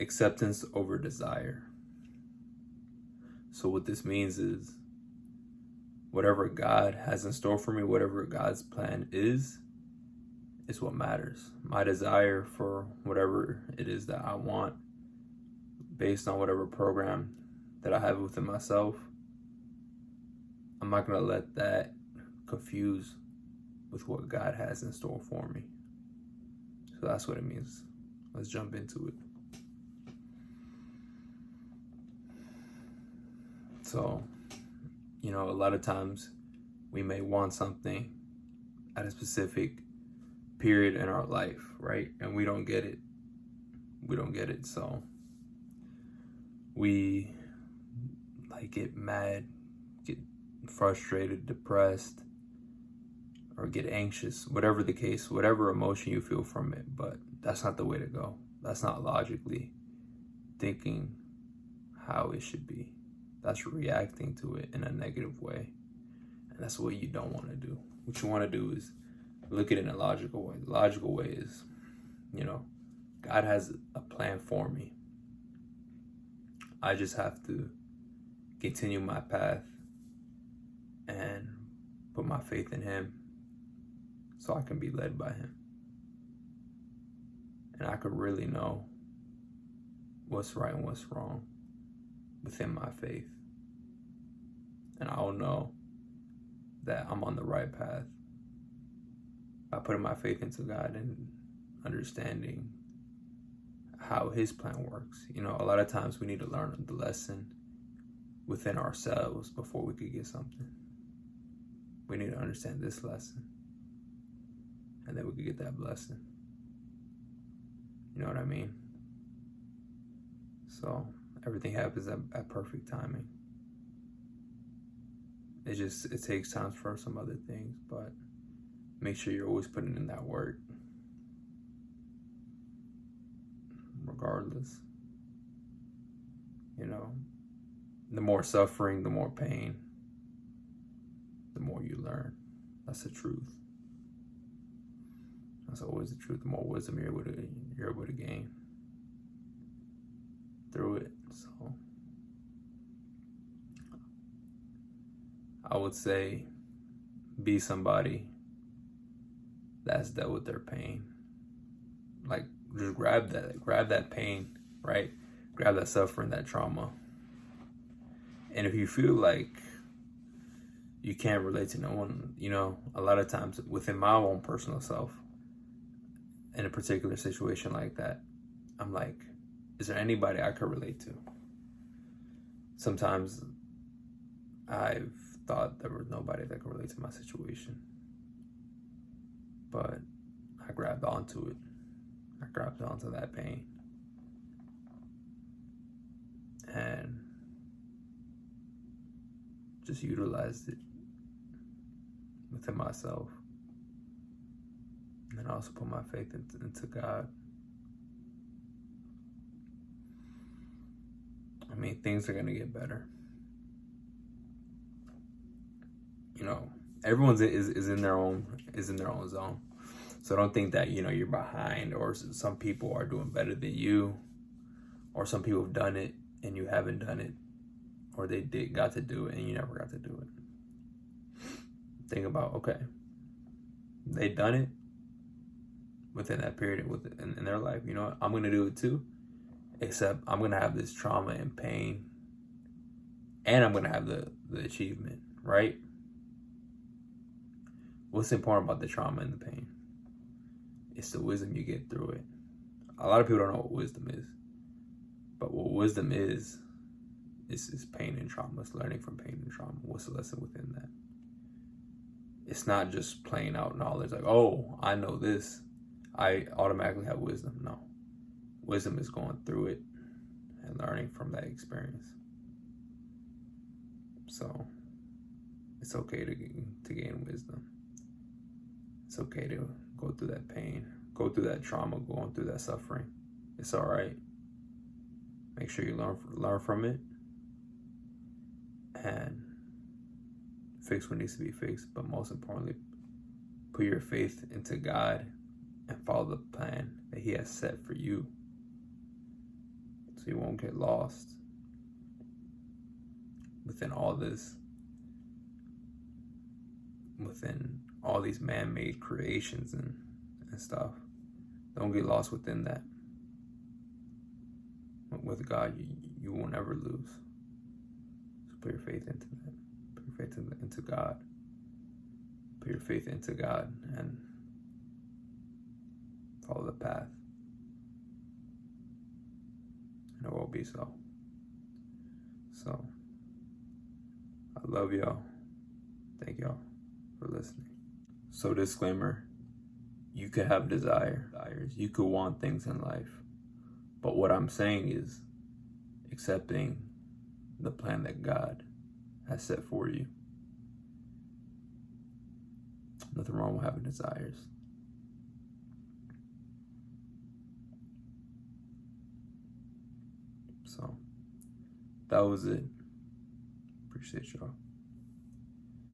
acceptance over desire. So what this means is whatever God has in store for me, whatever God's plan is what matters. My desire for whatever it is that I want, based on whatever program that I have within myself, I'm not going to let that confuse with what God has in store for me. So that's what it means. Let's jump into it. So, a lot of times we may want something at a specific period in our life, right? And we don't get it. So we get mad, get frustrated, depressed, or get anxious, whatever the case, whatever emotion you feel from it. But that's not the way to go. That's not logically thinking how it should be. That's reacting to it in a negative way. And that's what you don't want to do. What you want to do is look at it in a logical way. The logical way is, God has a plan for me. I just have to continue my path and put my faith in Him so I can be led by Him. And I could really know what's right and what's wrong within my faith. And I'll know that I'm on the right path by putting my faith into God and understanding how His plan works. A lot of times we need to learn the lesson within ourselves before we could get something. We need to understand this lesson, and then we could get that blessing. You know what I mean? So everything happens at perfect timing. It takes time for some other things, but make sure you're always putting in that work. Regardless. The more suffering, the more pain, the more you learn. That's the truth. That's always the truth. The more wisdom you're able to gain through it. So I would say be somebody that's dealt with their pain. Just grab that pain, right? Grab that suffering, that trauma. And if you feel like you can't relate to no one, a lot of times within my own personal self, in a particular situation like that, I'm like, is there anybody I could relate to? Sometimes I've thought there was nobody that could relate to my situation. But I grabbed onto it. I grabbed onto that pain. And just utilized it within myself. And I also put my faith into God. Things are gonna get better. Everyone's is in their own zone. So don't think that you're behind, or some people are doing better than you, or some people have done it and you haven't done it, or they got to do it and you never got to do it. Think about, okay, they done it within that period in their life. You know what? I'm gonna do it too, except I'm gonna have this trauma and pain, and I'm gonna have the achievement, right? What's important about the trauma and the pain? It's the wisdom you get through it. A lot of people don't know what wisdom is. But what wisdom is pain and trauma. It's learning from pain and trauma. What's the lesson within that? It's not just plain out knowledge, like, oh, I know this, I automatically have wisdom. No. Wisdom is going through it and learning from that experience. So it's okay to gain wisdom. It's okay to go through that pain, go through that trauma, going through that suffering. It's all right. Make sure you learn from it and fix what needs to be fixed. But most importantly, put your faith into God and follow the plan that He has set for you. so you won't get lost within all this, within all these man-made creations and stuff. Don't get lost within that. With God, you will never lose. So put your faith into that. Put your faith into God. Put your faith into God and follow the path. And it will be so. So, I love y'all. Thank y'all for listening. So, disclaimer, you could have desires. You could want things in life. But what I'm saying is accepting the plan that God has set for you. Nothing wrong with having desires. So, that was it. Appreciate y'all.